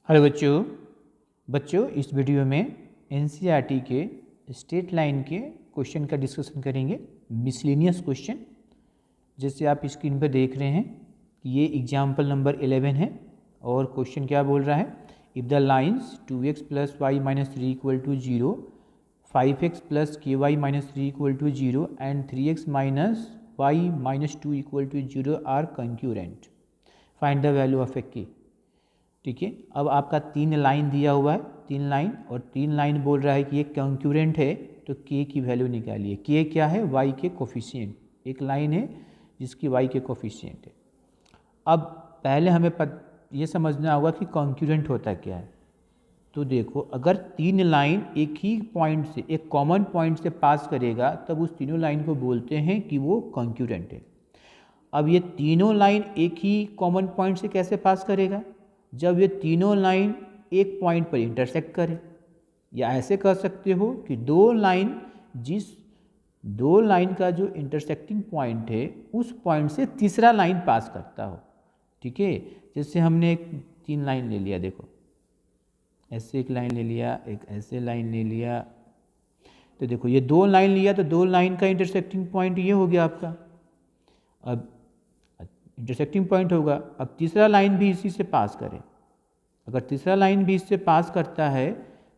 Hello बच्चों इस video में एनसीईआरटी के स्ट्रेट लाइन के क्वेश्चन का डिस्कशन करेंगे। मिसलेनियस क्वेश्चन जैसे आप स्क्रीन पर देख रहे हैं कि ये एग्जाम्पल नंबर 11 है और क्वेश्चन क्या बोल रहा है, if the lines 2x plus y minus 3 equal to 0, 5x plus k y minus 3 equal to 0 and 3x minus y minus 2 equal to 0 are concurrent, find the value of a k. ठीक है, अब आपका 3 line दिया हुआ है, 3 line और 3 line बोल रहा है कि ये कंक्यूरेंट है, तो के की वैल्यू निकालिए। के क्या है? वाई के कोफिशिएंट। एक लाइन है जिसकी वाई के कोफिशिएंट है। अब पहले हमें ये समझना होगा कि कंक्यूरेंट होता क्या है। तो देखो, अगर 3 लाइन एक ही पॉइंट से, एक कॉमन पॉइंट से पास करेगा तब उस तीनों लाइन को बोलते हैं कि वो कंक्यूरेंट है। अब ये तीनों लाइन एक ही कॉमन पॉइंट से कैसे पास करेगा? जब ये तीनों लाइन एक पॉइंट पर इंटरसेक्ट करें, या ऐसे कह सकते हो कि दो लाइन का जो इंटरसेक्टिंग पॉइंट है उस पॉइंट से तीसरा लाइन पास करता हो। ठीक है, जैसे हमने एक 3 लाइन ले लिया, देखो ऐसे एक लाइन ले लिया, एक ऐसे लाइन ले लिया, तो देखो ये 2 लाइन लिया तो 2 लाइन का इंटरसेक्टिंग पॉइंट ये हो गया आपका। अब इंटरसेक्टिंग पॉइंट होगा, अब तीसरा लाइन भी इसी से पास करे। अगर तीसरा लाइन भी इससे पास करता है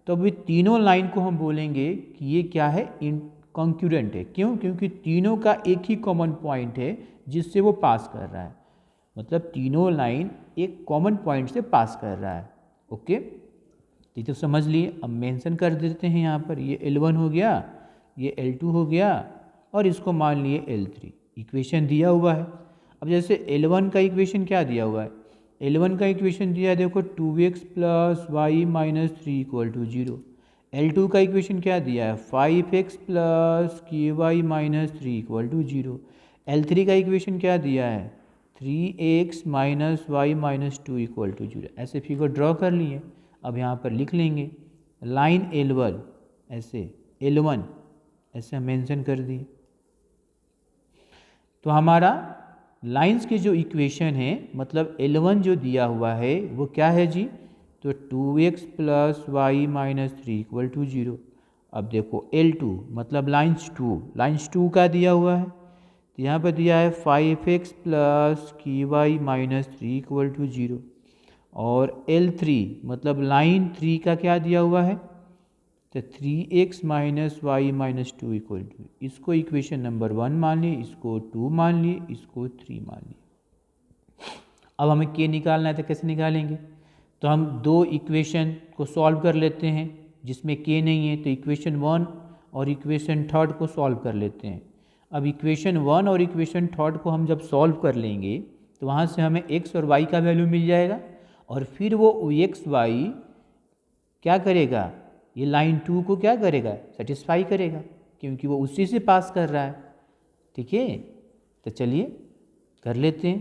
तो अभी तीनों लाइन को हम बोलेंगे कि ये क्या है? कंक्यूरेंट है। क्यों? क्योंकि तीनों का एक ही कॉमन पॉइंट है जिससे वो पास कर रहा है, मतलब तीनों लाइन एक कॉमन पॉइंट से पास कर रहा है। ओके, ये तो समझ लिए। अब मेंशन कर देते हैं यहाँ पर, ये L1 हो गया, ये L2 हो गया और इसको मान लिए L3। इक्वेशन दिया हुआ है। अब जैसे L1 का इक्वेशन क्या दिया हुआ है? L1 का इक्वेशन दिया है, देखो 2x plus y minus 3 equal to 0। L2 का इक्वेशन क्या दिया है? 5x plus k y minus 3 equal to 0। L3 का इक्वेशन क्या दिया है? 3x minus y minus 2 equal to 0। ऐसे फिगर ड्रॉ कर लिए। अब यहाँ पर लिख लेंगे लाइन L1 ऐसे, L1 ऐसे मेंशन कर दिए। तो हमारा लाइंस के जो इक्वेशन है, मतलब L1 जो दिया हुआ है वो क्या है जी? तो 2x plus y minus 3 equal to 0। अब देखो L2 मतलब लाइंस 2 का दिया हुआ है, तो यहाँ पर दिया है 5x प्लस की वाई माइनस 3 इक्वल टू 0। और L3 मतलब लाइन 3 का क्या दिया हुआ है? तो 3x minus y minus 2 equal to, इसको इक्वेशन नंबर 1 मान लिए, इसको 2 मान लिए, इसको 3 मान लिए। अब हमें के निकालना है तो कैसे निकालेंगे? तो हम 2 इक्वेशन को सॉल्व कर लेते हैं जिसमें के नहीं है, तो इक्वेशन 1 और इक्वेशन 3 को सॉल्व कर लेते हैं। अब इक्वेशन 1 और इक्वेशन 3 को हम जब सॉल्व कर लेंगे तो वहाँ से हमें x और y का वैल्यू मिल जाएगा, और फिर वो x y क्या करेगा? ये लाइन 2 को क्या करेगा? सेटिस्फाई करेगा, क्योंकि वो उसी से पास कर रहा है। ठीक है, तो चलिए कर लेते हैं।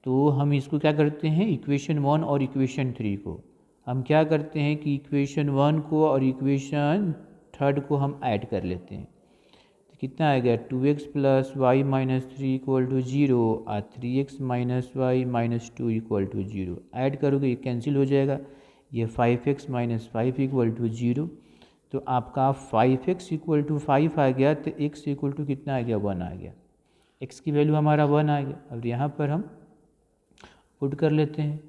तो हम इसको क्या करते हैं, इक्वेशन 1 और इक्वेशन 3 को हम क्या करते हैं कि इक्वेशन 1 को और इक्वेशन 3 को हम ऐड कर लेते हैं। तो कितना आएगा? 2x plus y minus 3 equal to 0 और 3x minus y minus 2 equal to 0। Add करोगे ये कैंसिल हो जाएगा, ये 5x माइनस 5 इक्वल टू 0। तो आपका 5x इक्वल टू 5 आ गया, तो x इक्वल टू कितना आ गया? 1 आ गया। x की वैल्यू हमारा 1 आ गया। अब यहाँ पर हम पुट कर लेते हैं,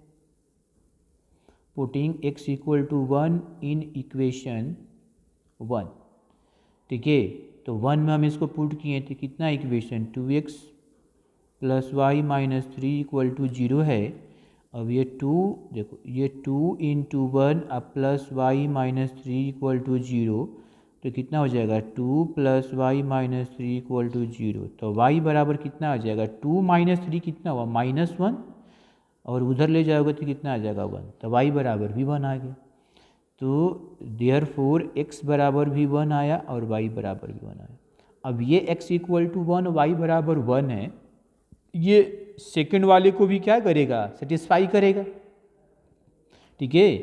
putting x equal to 1 in equation 1। ठीक है, तो 1 में हम इसको पुट किए तो कितना equation? 2x plus y minus 3 equal to 0 है। अब ये 2, देखो ये 2 इंटू 1 अब plus y minus 3 equal to 0, तो कितना हो जाएगा? 2 plus y minus 3 equal to 0। तो y बराबर कितना आ जाएगा? 2 माइनस 3 कितना हुआ? -1, और उधर ले जाओगे तो कितना आ जाएगा? 1। तो y बराबर भी 1 आ गया। तो देयरफॉर x बराबर भी 1 आया और y बराबर भी 1 आया। अब ये x इक्वल टू 1, y बराबर 1 है, ये सेकंड वाले को भी क्या करेगा? सेटिस्फाई करेगा। ठीक है,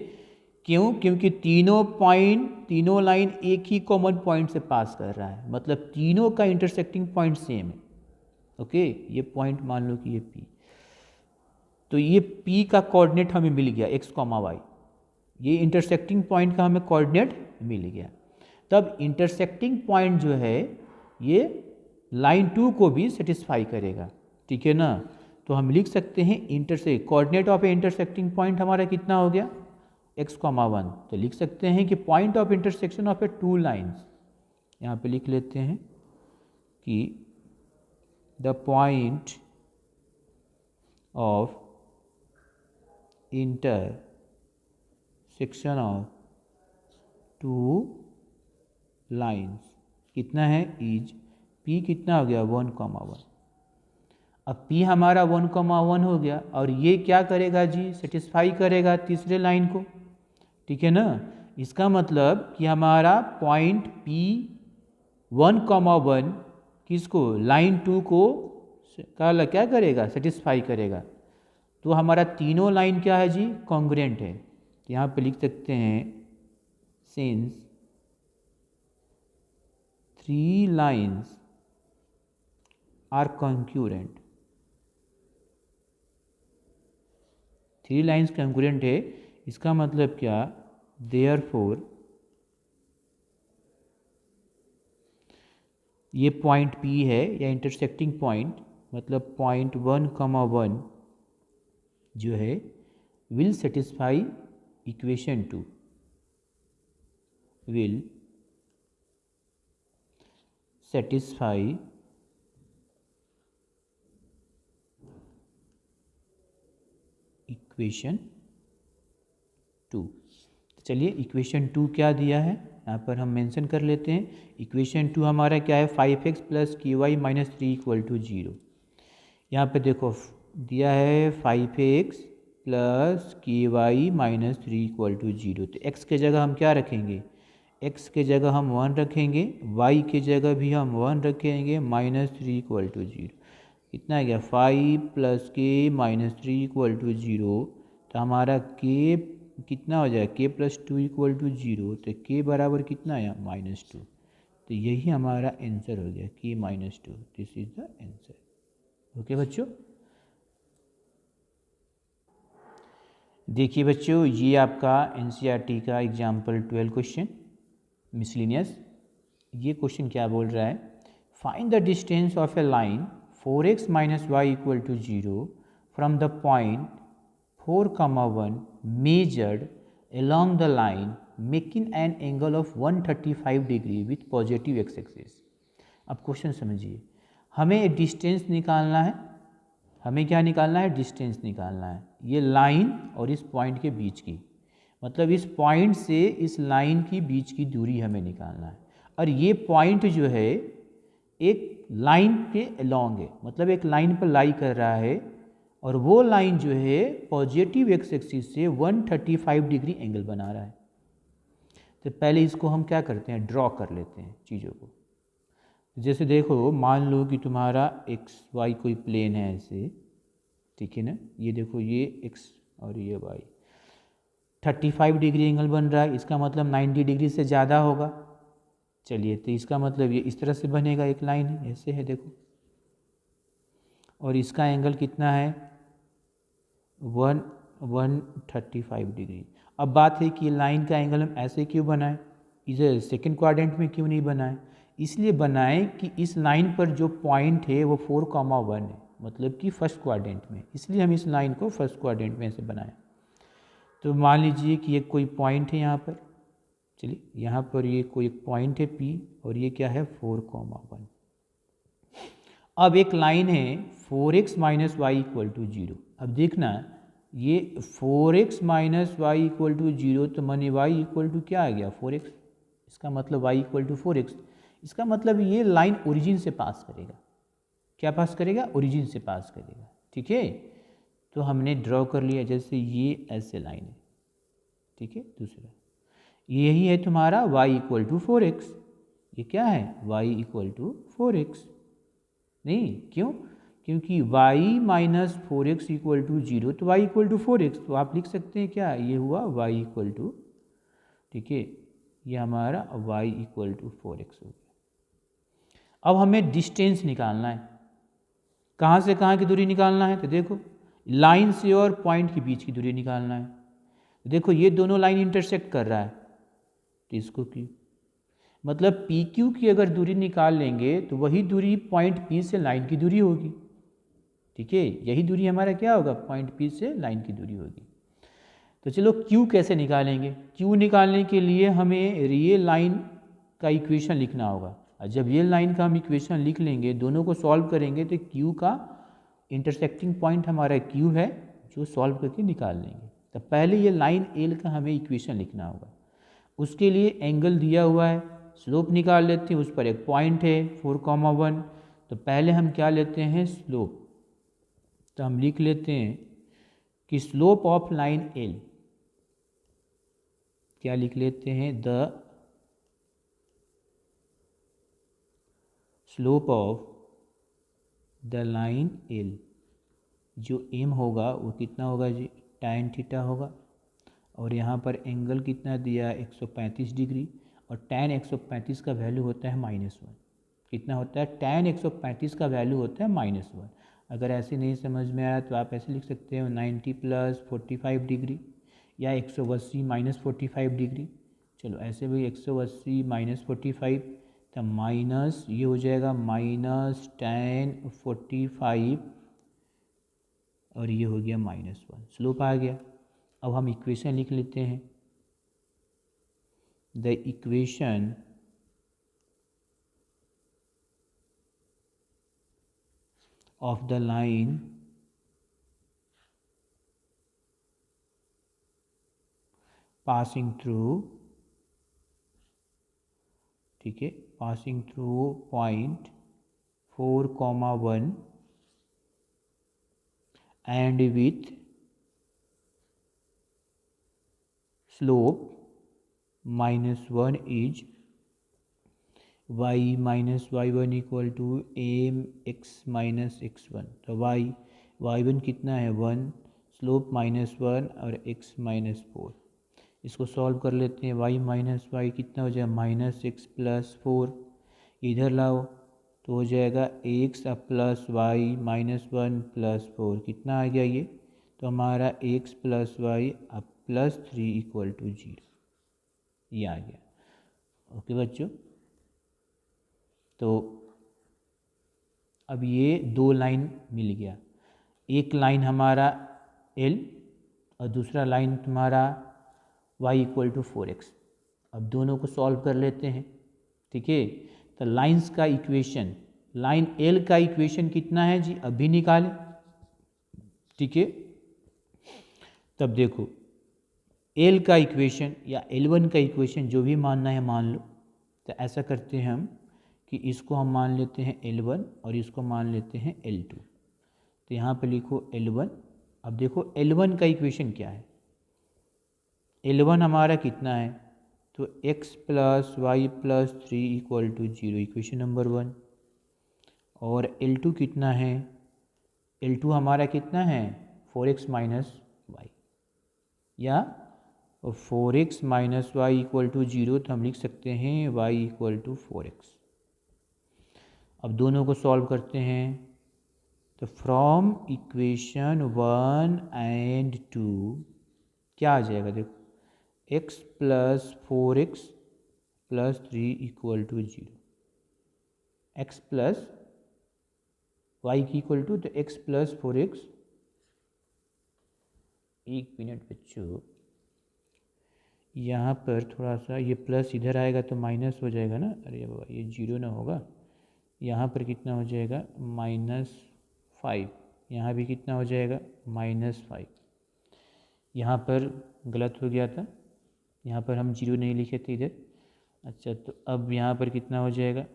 क्यों? क्योंकि तीनों लाइन एक ही कॉमन पॉइंट से पास कर रहा है, मतलब तीनों का इंटरसेक्टिंग पॉइंट सेम है। ओके, ये पॉइंट मान लो कि ये P, तो ये P का कोऑर्डिनेट हमें मिल गया x, y। ये इंटरसेक्टिंग पॉइंट का हमें कोऑर्डिनेट मिल गया। तब इंटरसेक्टिंग पॉइंट जो है ये लाइन 2 को भी सेटिस्फाई करेगा, ठीक है ना। तो हम लिख सकते हैं coordinate of A intersecting point हमारा कितना हो गया x,1। तो लिख सकते हैं कि point of intersection of A two lines, यहाँ पे लिख लेते हैं कि the point of intersection of two lines कितना है इज p कितना हो गया 1,1। अब p हमारा 1,1 हो गया और ये क्या करेगा जी, सेटिस्फाई करेगा तीसरे लाइन को, ठीक है ना। इसका मतलब कि हमारा पॉइंट p 1,1 किसको, लाइन 2 को क्या करेगा, सेटिस्फाई करेगा। तो हमारा तीनों लाइन क्या है जी, कॉन्ग्रुएंट है। तो यहाँ पे लिख सकते हैं since 3 lines are concurrent, 3 lines concurrent है, इसका मतलब क्या, देयरफॉर ये पॉइंट P है या इंटरसेक्टिंग पॉइंट, मतलब पॉइंट 1,1 जो है will satisfy equation 2, will satisfy equation 2। चलिए इक्वेशन 2 क्या दिया है यहाँ पर हम मेंशन कर लेते हैं। इक्वेशन 2 हमारा क्या है, 5x plus ky minus 3 equal to 0। यहाँ पे देखो दिया है 5x plus ky minus 3 equal to 0। तो x के जगह हम क्या रखेंगे, x के जगह हम 1 रखेंगे, y के जगह भी हम 1 रखेंगे, माइनस 3 इक्वल टू 0। कितना आ गया 5 plus k minus 3 equal to 0। तो हमारा k कितना हो जाएगा, k प्लस 2 इक्वल टू 0। तो k बराबर कितना आया, -2। तो यही हमारा आंसर हो गया, k -2, this is the answer. Okay बच्चों, देखिए बच्चों ये आपका एनसीईआरटी का एग्जाम्पल 12 क्वेश्चन मिसलिनियस। ये क्वेश्चन क्या बोल रहा है, find the distance of a line 4x minus y equal to 0 from the point 4,1 measured along the line making an angle of 135 degree with positive x axis. अब question समझिए, हमें distance निकालना है, हमें क्या निकालना है, डिस्टेंस निकालना है, ये लाइन और इस पॉइंट के बीच की, मतलब इस पॉइंट से इस लाइन की बीच की दूरी हमें निकालना है। और ये पॉइंट जो है एक लाइन के अलोंग है, मतलब एक लाइन पर लाई कर रहा है और वो लाइन जो है पॉजिटिव एक्स एक्सिस से 135 डिग्री एंगल बना रहा है। तो पहले इसको हम क्या करते हैं, ड्रॉ कर लेते हैं चीज़ों को। जैसे देखो मान लो कि तुम्हारा एक्स वाई कोई प्लेन है ऐसे, ठीक है ना, ये देखो ये एक्स और ये वाई, 35 डिग्री एंगल बन रहा है, इसका मतलब 90 डिग्री से ज़्यादा होगा। चलिए तो इसका मतलब ये इस तरह से बनेगा, एक लाइन है ऐसे है देखो, और इसका एंगल कितना है 135 डिग्री। अब बात है कि लाइन का एंगल हम ऐसे क्यों बनाएं, इधर सेकंड क्वाड्रेंट में क्यों नहीं बनाएं, इसलिए बनाएं कि इस लाइन पर जो पॉइंट है वो 4,1 है, मतलब कि फर्स्ट क्वाड्रेंट में, इसलिए हम इस लाइन को फर्स्ट क्वाड्रेंट में ऐसे बनाएं। तो मान लीजिए कि ये कोई पॉइंट है यहाँ पर, चलिए यहाँ पर ये कोई एक पॉइंट है P और ये क्या है 4,1। अब एक लाइन है 4x minus y equal to 0। अब देखना ये 4x minus y equal to 0, तो माने y इक्वल टू क्या आ गया 4x, इसका मतलब y इक्वल टू 4x। इसका मतलब ये लाइन ओरिजिन से पास करेगा, क्या पास करेगा, ओरिजिन से पास करेगा, ठीक है। तो हमने ड्रॉ कर लिया, जैसे ये ऐसे लाइन है, ठीक है। दूसरा यही है तुम्हारा y इक्वल टू 4x, ये क्या है y इक्वल टू 4x, नहीं क्यों, क्योंकि y minus 4x equal to 0, तो y इक्वल टू 4x, तो आप लिख सकते हैं क्या, ये हुआ y इक्वल टू, ठीक है, ये हमारा y इक्वल टू 4x हो गया। अब हमें डिस्टेंस निकालना है, कहाँ से कहाँ की दूरी निकालना है, तो देखो लाइन से और पॉइंट के बीच की दूरी निकालना है। देखो ये दोनों लाइन इंटरसेक्ट कर रहा है, तो इसको क्यू, मतलब पी क्यू की अगर दूरी निकाल लेंगे तो वही दूरी पॉइंट पी से लाइन की दूरी होगी। ठीक है, यही दूरी हमारा क्या होगा, पॉइंट पी से लाइन की दूरी होगी। तो चलो क्यू कैसे निकालेंगे, क्यू निकालने के लिए हमें रियल लाइन का इक्वेशन लिखना होगा, और जब रियल लाइन का हम इक्वेशन लिख लेंगे, दोनों को सॉल्व करेंगे, तो क्यू का इंटरसेक्टिंग पॉइंट हमारा क्यू है, जो सॉल्व करके निकाल लेंगे। तो पहले ये लाइन एल का हमें इक्वेशन लिखना होगा। उसके लिए एंगल दिया हुआ है, स्लोप निकाल लेते हैं, उस पर एक पॉइंट है 4,1। तो पहले हम क्या लेते हैं, स्लोप। तो हम लिख लेते हैं कि स्लोप ऑफ लाइन एल, क्या लिख लेते हैं, the slope of the line L, जो एम होगा वो कितना होगा जी, tan थीटा होगा, और यहाँ पर एंगल कितना दिया, 135 डिग्री, और tan 135 का वैल्यू होता है -1। कितना होता है, tan 135 का वैल्यू होता है -1। अगर ऐसे नहीं समझ में आया तो आप ऐसे लिख सकते हो 90 + 45 डिग्री, या 180 - 45 डिग्री। चलो ऐसे भी 180 - 45, तो माइनस ये हो जाएगा -tan 45, और ये हो गया -1, स्लोप आ गया। अब हम इक्वेशन लिख लेते हैं, the equation of the line passing through, ठीक है, passing through point 4,1 and with slope -1 is y minus y1 equal to mx minus x1। तो y1 कितना है 1, स्लोप -1 और x -4। इसको सॉल्व कर लेते हैं, y माइनस वाई कितना हो जाएगा, -x + 4, इधर लाओ तो हो जाएगा x + y -1 + 4, कितना आ गया ये, तो हमारा x + y + 3 = 0, ये आ गया। ओके बच्चों, तो अब ये दो लाइन मिल गया, एक लाइन हमारा l और दूसरा लाइन तुम्हारा y = 4x। अब दोनों को सॉल्व कर लेते हैं, ठीक है। तो लाइंस का इक्वेशन, लाइन l का इक्वेशन कितना है जी, अभी निकालें, ठीक है। तब देखो l का इक्वेशन या L1 का इक्वेशन जो भी मानना है मान लो। तो ऐसा करते हैं हम कि इसको हम मान लेते हैं L1 और इसको मान लेते हैं L2। तो यहाँ पे लिखो L1। अब देखो L1 का इक्वेशन क्या है, L1 हमारा कितना है, तो x + y + 3 = 0, इक्वेशन नंबर 1। और L2 कितना है, L2 हमारा कितना है 4x - y, या 4x - y = 0, तो हम लिख सकते हैं y = 4x। अब दोनों को सॉल्व करते हैं, तो फ्रॉम इक्वेशन 1 and 2 क्या आ जाएगा, देखो x + 4x + 3 = 0, x + y equal to, तो x + 4x, एक मिनट बच्चों, यहाँ पर थोड़ा सा ये प्लस इधर आएगा तो माइनस हो जाएगा ना, अरे बाबा ये 0 ना होगा, यहाँ पर कितना हो जाएगा -5, यहाँ भी कितना हो जाएगा -5। यहाँ पर गलत हो गया था, यहाँ पर हम 0 नहीं लिखे थे इधर। अच्छा, तो अब यहाँ पर कितना हो जाएगा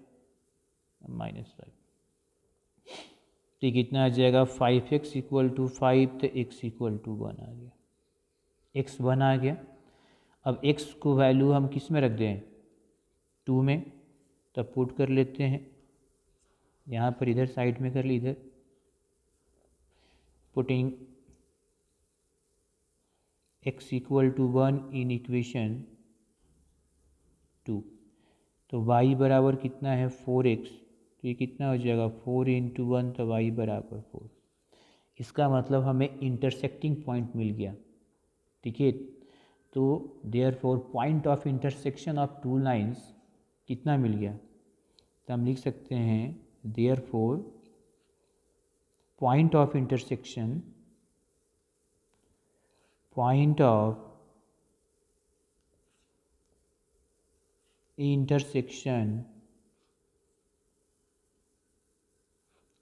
-5, तो कितना आ जाएगा 5x = 5, तो x = 1 आ गया, x 1 आ गया। अब x को वैल्यू हम किस में रख दें, 2 में, तो पुट कर लेते हैं, यहाँ पर इधर साइड में कर ली, इधर पुटिंग x = 1 इन इक्वेशन 2, तो y बराबर कितना है 4x, तो ये कितना हो जाएगा 4 × 1, तो y = 4। इसका मतलब हमें इंटरसेक्टिंग पॉइंट मिल गया, ठीक है। तो therefore point of intersection of two lines कितना मिल गया, तो हम लिख सकते हैं therefore point of intersection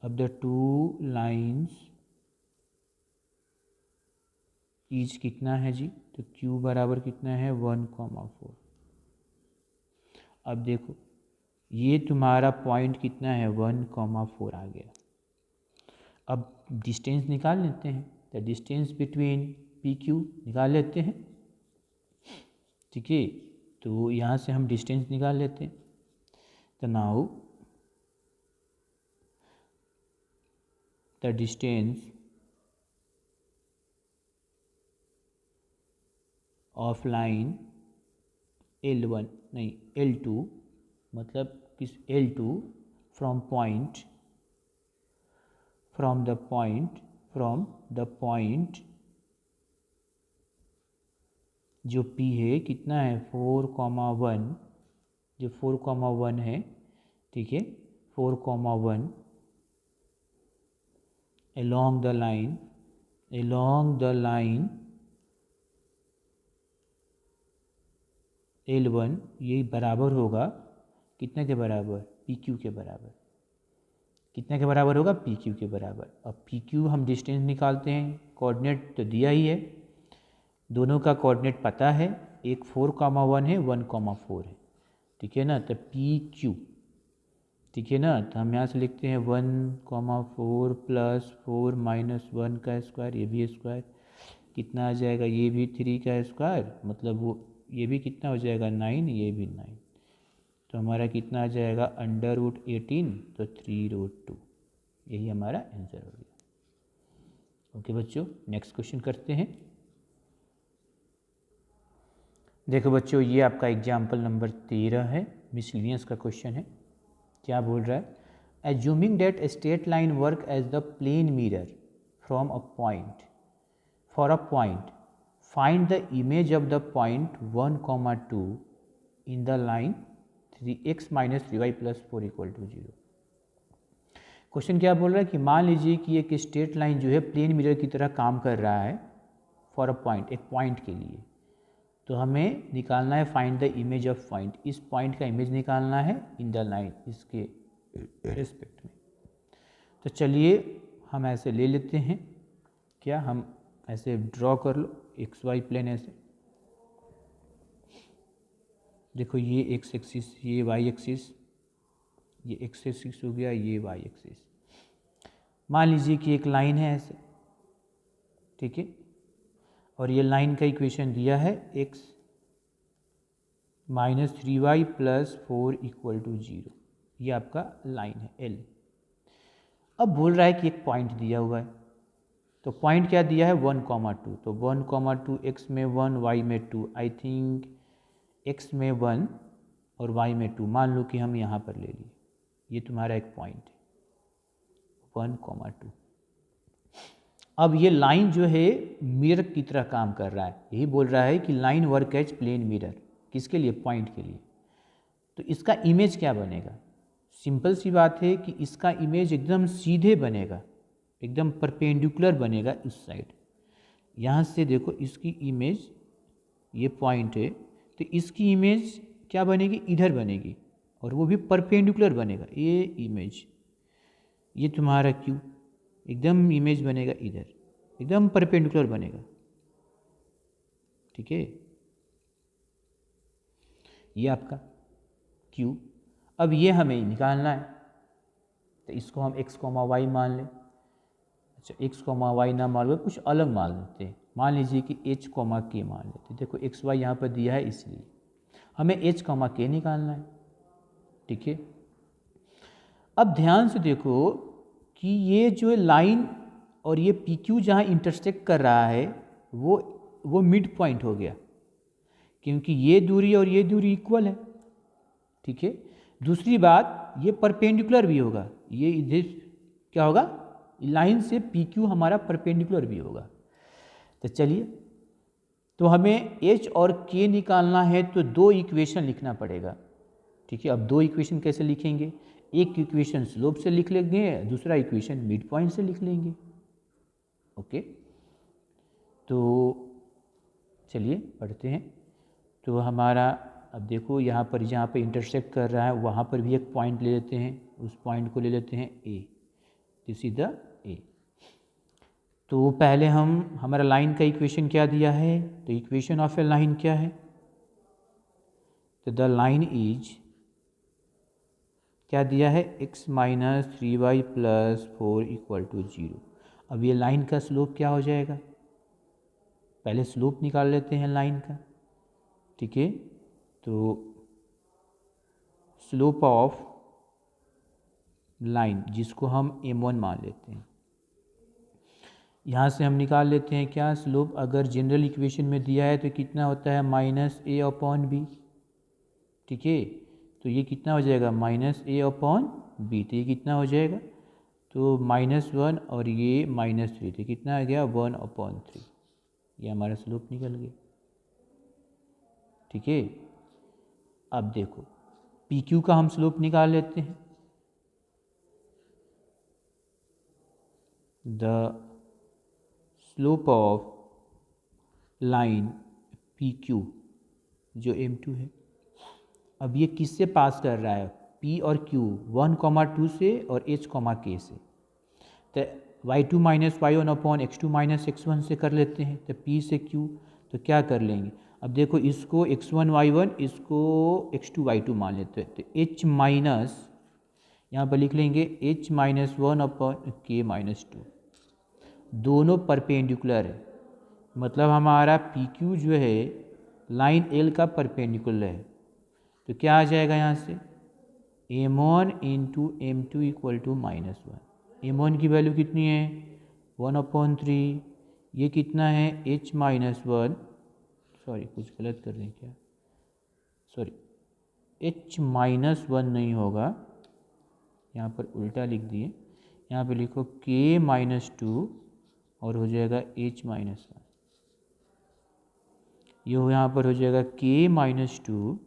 of the two lines is कितना है जी, तो Q बराबर कितना है 1,4। अब देखो ये तुम्हारा पॉइंट कितना है 1,4 आ गया। अब डिस्टेंस निकाल लेते हैं, तो डिस्टेंस बिटवीन PQ निकाल लेते हैं, ठीक है। तो यहाँ से हम डिस्टेंस निकाल लेते हैं, तो now the distance of line L1 नहीं L2, मतलब किस L2 फ्रॉम द पॉइंट जो P है कितना है 4,1, जो 4,1 है, ठीक है, 4,1 along the line L1 ये बराबर होगा कितने के बराबर, PQ के बराबर। कितने के बराबर होगा, PQ के बराबर। अब PQ हम डिस्टेंस निकालते हैं, कोऑर्डिनेट तो दिया ही है, दोनों का कोऑर्डिनेट पता है, एक 4,1 है 1,4 है, ठीक है ना। तो PQ, ठीक है ना, तो हम यहाँ से लिखते हैं 1,4 + 4 - 1 का स्क्वायर, ये भी स्क्वायर कितना आ जाएगा, ये भी 3 का स्क्वायर, मतलब वो ये भी कितना हो जाएगा 9, ये भी 9, तो हमारा कितना आ जाएगा √18, तो 3√2, यही हमारा आंसर हो गया। ओके बच्चों, नेक्स्ट क्वेश्चन करते हैं। देखो बच्चों, ये आपका एग्जाम्पल नंबर 13 है, मिसलिनियस का क्वेश्चन है। क्या बोल रहा है, assuming that a straight line work as the plane mirror from a point for a point, find the image of the point 1,2 in the line 3x - 3y + 4 = 0। Question क्या बोल रहा है कि मान लीजिए कि एक स्ट्रेट लाइन जो है प्लेन मिरर की तरह काम कर रहा है फॉर अ पॉइंट, एक पॉइंट के लिए, तो हमें निकालना है find the image of point, इस पॉइंट का इमेज निकालना है इन द लाइन, इसके रिस्पेक्ट में। तो चलिए हम ऐसे ले लेते हैं, क्या हम ऐसे ड्रॉ कर लो XY प्लेन ऐसे, देखो ये x एक्सिस, ये y एक्सिस, ये x एक्सिस हो गया, ये y एक्सिस। मान लीजिए कि एक लाइन है ऐसे, ठीक है, और ये लाइन का इक्वेशन दिया है x - 3y + 4 = 0, ये आपका लाइन है L। अब बोल रहा है कि एक पॉइंट दिया हुआ है, तो पॉइंट क्या दिया है 1,2, तो 1,2 x में 1 y में 2, आई थिंक x में 1 और y में 2, मान लो कि हम यहाँ पर ले लिए, ये तुम्हारा एक पॉइंट है 1,2। अब ये लाइन जो है मिरर की तरह काम कर रहा है, यही बोल रहा है कि line work as plane mirror, किसके लिए, पॉइंट के लिए। तो इसका इमेज क्या बनेगा, सिंपल सी बात है कि इसका इमेज एकदम सीधे बनेगा, एकदम परपेंडिकुलर बनेगा इस साइड। यहाँ से देखो इसकी इमेज, ये पॉइंट है, तो इसकी इमेज क्या बनेगी, इधर बनेगी, और वो भी परपेंडिकुलर बनेगा, ये इमेज, ये तुम्हारा Q एकदम इमेज बनेगा इधर, एकदम परपेंडिकुलर बनेगा, ठीक है, ये आपका Q। अब ये हमें निकालना है, तो इसको हम x, y मान लें। अच्छा, x, y ना मान लो, कुछ अलग मान लेते हैं, मान लीजिए कि h, k मान लेते हैं। देखो x, y यहाँ पर दिया है, इसलिए हमें h, k निकालना है, ठीक है। अब ध्यान से देखो कि ये जो लाइन और ये PQ जहाँ इंटरसेक्ट कर रहा है वो मिड पॉइंट हो गया, क्योंकि ये दूरी और ये दूरी इक्वल है, ठीक है। दूसरी बात, ये परपेंडिकुलर भी होगा, ये इधर क्या होगा, लाइन से PQ हमारा परपेंडिकुलर भी होगा। तो चलिए, तो हमें h और k निकालना है तो दो इक्वेशन लिखना पड़ेगा। ठीक है, अब दो इक्वेशन कैसे लिखेंगे? एक इक्वेशन स्लोप से लिख लेंगे, दूसरा इक्वेशन मिड पॉइंट से लिख लेंगे। ओके, तो चलिए पढ़ते हैं। तो हमारा अब देखो यहाँ पर जहाँ पे इंटरसेक्ट कर रहा है वहाँ पर भी एक पॉइंट ले लेते हैं, उस पॉइंट को ले लेते हैं ए, दिस इज द ए। तो पहले हमारा लाइन का इक्वेशन क्या दिया है? तो इक्वेशन ऑफ ए लाइन क्या है? तो द लाइन इज क्या दिया है? x minus 3y plus 4 equal to 0। अब ये लाइन का स्लोप क्या हो जाएगा? पहले स्लोप निकाल लेते हैं लाइन का। ठीक है, तो स्लोप ऑफ लाइन जिसको हम m1 मान लेते हैं, यहाँ से हम निकाल लेते हैं क्या स्लोप? अगर जनरल इक्वेशन में दिया है तो कितना होता है? Minus a upon b. ठीक है, तो ये कितना हो जाएगा? Minus a upon b. तो ये कितना हो जाएगा? तो -1 और ये -3, तो कितना आ गया? 1/3। ये हमारा स्लोप निकल गया। ठीक है, अब देखो पी क्यू का हम स्लोप निकाल लेते हैं। The slope of line P Q जो m2 है, अब ये किससे पास कर रहा है? p और q 1,2 से और h, k से। तो y2 minus y1 upon x2 minus x1 से कर लेते हैं। तो p से q, तो क्या कर लेंगे? अब देखो इसको x1 y1, इसको x2 y2 मान लेते हैं। तो h माइनस, यहाँ पर लिख लेंगे h minus 1 upon k minus 2। दोनों परपेंडिकुलर है, मतलब हमारा पी क्यू जो है लाइन एल का परपेंडिकुलर है। तो क्या आ जाएगा यहाँ से? m1 into m2 equal to -1। m1 की वैल्यू कितनी है? 1/3। ये कितना है? h माइनस 1, सॉरी कुछ गलत कर दें क्या? सॉरी, h माइनस 1 नहीं होगा, यहाँ पर उल्टा लिख दिए। यहाँ पे लिखो k माइनस 2 और हो जाएगा h माइनस 1। ये यहाँ पर हो जाएगा k माइनस 2,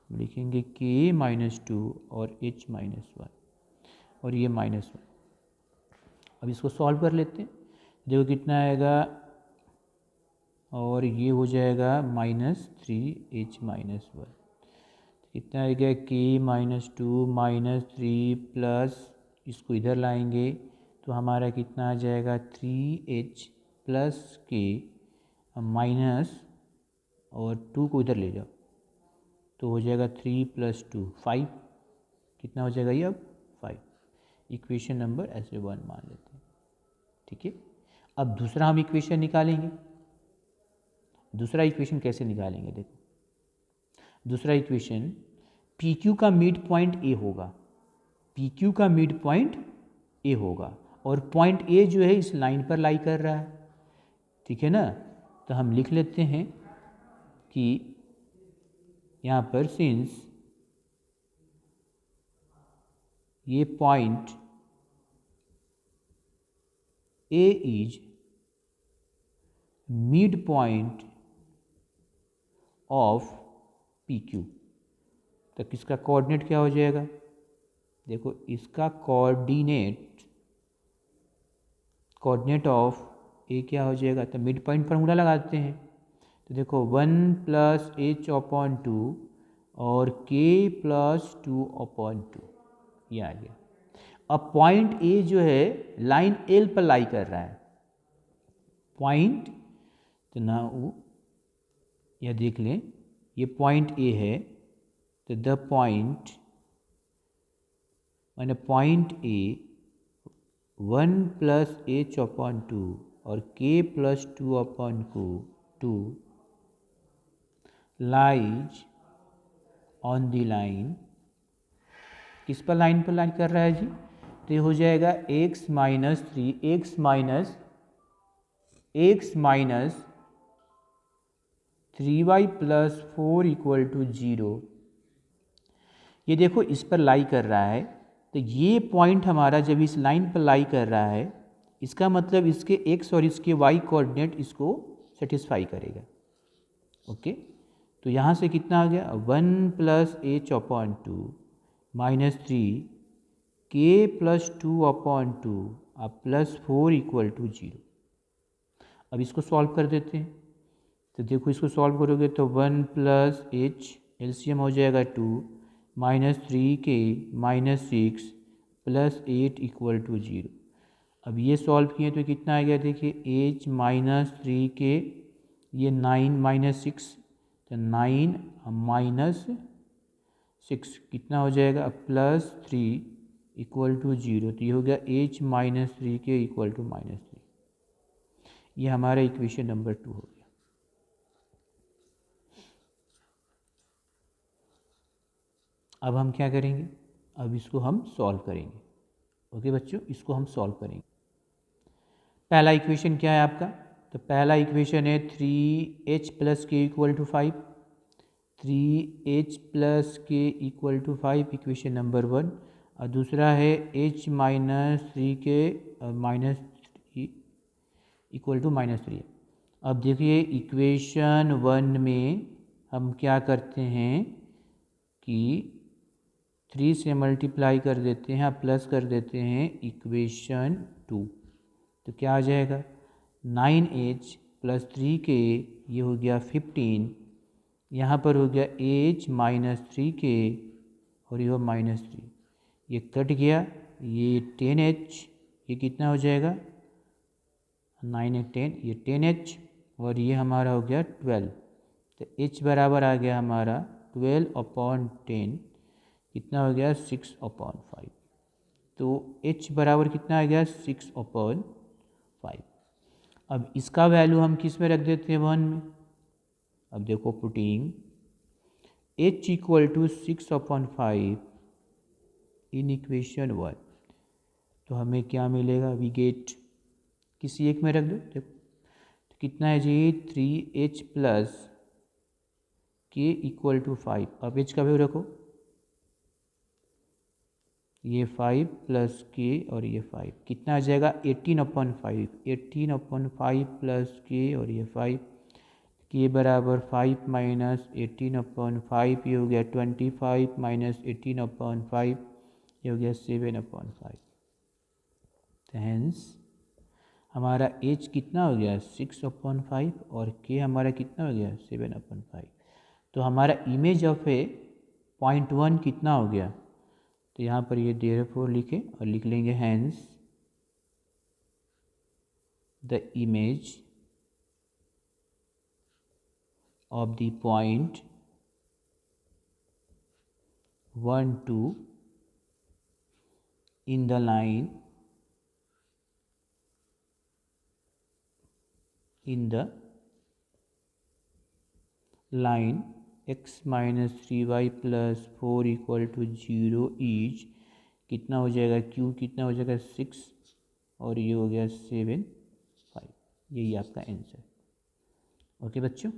लिखेंगे k माइनस 2 और h माइनस 1 और ये -1। अब इसको सॉल्व कर लेते हैं। देखो कितना आएगा, और ये हो जाएगा -3h माइनस 1। कितना आएगा? k माइनस 2 -3 प्लस, इसको इधर लाएंगे तो हमारा कितना आ जाएगा? 3h प्लस k माइनस, और 2 को इधर ले जाओ तो हो जाएगा 3 प्लस 2 5। कितना हो जाएगा ये? अब 5। इक्वेशन नंबर ऐसे 1 मान लेते हैं। ठीक है, अब दूसरा हम इक्वेशन निकालेंगे। दूसरा इक्वेशन कैसे निकालेंगे? देखो, दूसरा इक्वेशन पी क्यू का मिड पॉइंट ए होगा। पी क्यू का मिड पॉइंट ए होगा और पॉइंट ए जो है इस लाइन पर लाई कर रहा है। ठीक है ना, तो हम लिख लेते हैं कि यहाँ पर सिंस ये point A is mid point of P Q, तो किसका कोऑर्डिनेट क्या हो जाएगा? देखो इसका कोऑर्डिनेट ऑफ ए क्या हो जाएगा? तो मिड पॉइंट फार्मूला लगाते हैं। तो देखो 1 प्लस h अपॉन 2 और k प्लस 2/2, ये आ गया। अब पॉइंट ए जो है लाइन एल पर लाई कर रहा है। पॉइंट, तो ना वो यह देख लें, ये पॉइंट ए है, तो द पॉइंट मैंने point A 1 plus h upon 2 और k plus 2/2 lies on the line. किस पर लाइन पर लाइन कर रहा है जी? तो ये हो जाएगा x minus 3, x minus 3y plus 4 equal to 0। ये देखो इस पर लाई कर रहा है, तो ये पॉइंट हमारा जब इस लाइन पर लाई कर रहा है, इसका मतलब इसके x और इसके y कोऑर्डिनेट इसको सेटिस्फाई करेगा। ओके, तो यहाँ से कितना आ गया 1 plus H upon two minus 3 के प्लस 2 अपॉन टू अब प्लस 4 इक्वल टू 0। अब इसको सॉल्व कर देते हैं। तो देखो इसको सॉल्व करोगे तो 1 प्लस एच एलसीएम हो जाएगा 2 माइनस 3 के माइनस 6 प्लस 8 इक्वल टू 0। अब ये सॉल्व किए तो कितना आ गया देखिए एच माइनस 3 के ये 9 माइनस 6 तो 9 माइनस 6 कितना हो जाएगा प्लस 3 इक्वल टू 0। तो ये हो गया एच माइनस 3 के इक्वल टू माइनस 3। ये हमारा इक्वेशन नंबर 2 हो गया। अब हम क्या करेंगे, अब इसको हम सॉल्व करेंगे। ओके बच्चों, इसको हम सॉल्व करेंगे। पहला इक्वेशन क्या है आपका, तो पहला इक्वेशन है 3h प्लस के इक्वल टू 5, 3h प्लस के इक्वल टू 5 इक्वेशन नंबर 1। और दूसरा है h माइनस 3 के माइनस 3 इक्वल टू माइनस 3। अब देखिए इक्वेशन 1 में हम क्या करते हैं कि 3 से मल्टीप्लाई कर देते हैं, प्लस कर देते हैं इक्वेशन 2। तो क्या आ जाएगा 9h प्लस 3 के ये हो गया 15, यहाँ पर हो गया h माइनस 3 के और ये हो माइनस 3, ये कट गया, ये 10h ये कितना हो जाएगा 9 8 10 ये 10h और ये हमारा हो गया 12। तो h बराबर आ गया हमारा 12 अपॉन 10 कितना हो गया 6 अपॉन 5। तो h बराबर कितना आ गया 6 अपॉन 5। अब इसका वैल्यू हम किस में रख देते हैं 1 में। अब देखो putting h equal to 6 upon 5 in equation 1, तो हमें क्या मिलेगा वी गेट किसी एक में रख दो। देखो तो कितना है जी 3h प्लस के इक्वल टू 5। अब h का वैल्यू रखो, ये 5 प्लस के और ये 5 कितना आ जाएगा 18 अपॉन 5, 18 अपॉन 5 प्लस के और ये 5 के बराबर 5 माइनस 18 अपॉन 5 ये हो गया 25 माइनस 18 अपॉन 5 ये हो गया 7 अपॉन 5। तो हेंस हमारा h कितना हो गया 6 अपॉन 5 और k हमारा कितना हो गया 7 अपॉन 5। तो हमारा इमेज ऑफ ए पॉइंट 1 कितना हो गया, तो यहाँ पर ये देयरफॉर लिखें और लिख लेंगे hence the image of the point 1 2 in the line x minus 3y plus 4 equal to 0 ईच कितना हो जाएगा q कितना हो जाएगा 6 और ये हो गया 7 5। यही आपका आंसर। ओके बच्चों।